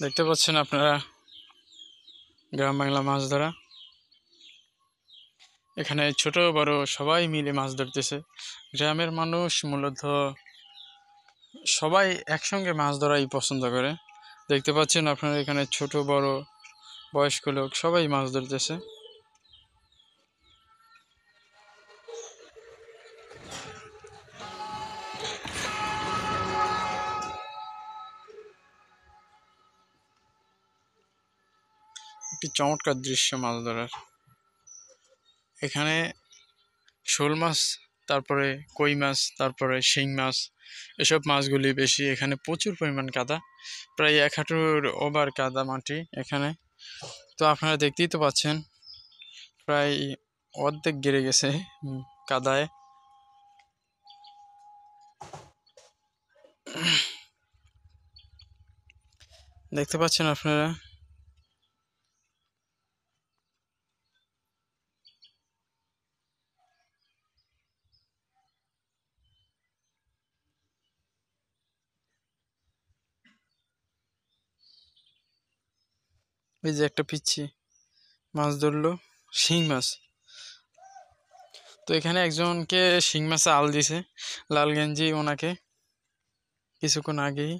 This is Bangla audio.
দেখতে পাচ্ছেন আপনারা গ্রাম বাংলা মাছ ধরা। এখানে ছোট বড় সবাই মিলে মাছ ধরতেছে। গ্রামের মানুষ মূলত সবাই একসঙ্গে মাছ ধরাই পছন্দ করে। দেখতে পাচ্ছেন আপনারা এখানে ছোট বড় বয়স্ক লোক সবাই মাছ ধরতেছে। একটি চমৎকার দৃশ্য মাছ ধরার। এখানে শোল মাছ, তারপরে কই মাছ, তারপরে শিং মাছ, এসব মাছগুলি বেশি। এখানে প্রচুর পরিমাণ কাদা, প্রায় 1 হাঁটুর ওভার কাদা মাটি এখানে। তো আপনারা দেখতেই তো পাচ্ছেন প্রায় অর্ধেক গেড়ে গেছে কাদায়। দেখতে পাচ্ছেন আপনারা এই যে একটা পিচ্ছি মাছ ধরলো, শিং মাছ। তো এখানে একজনকে শিং মাছে আল দিছে, লাল গেঞ্জি, ওনাকে কিছুক্ষণ আগেই।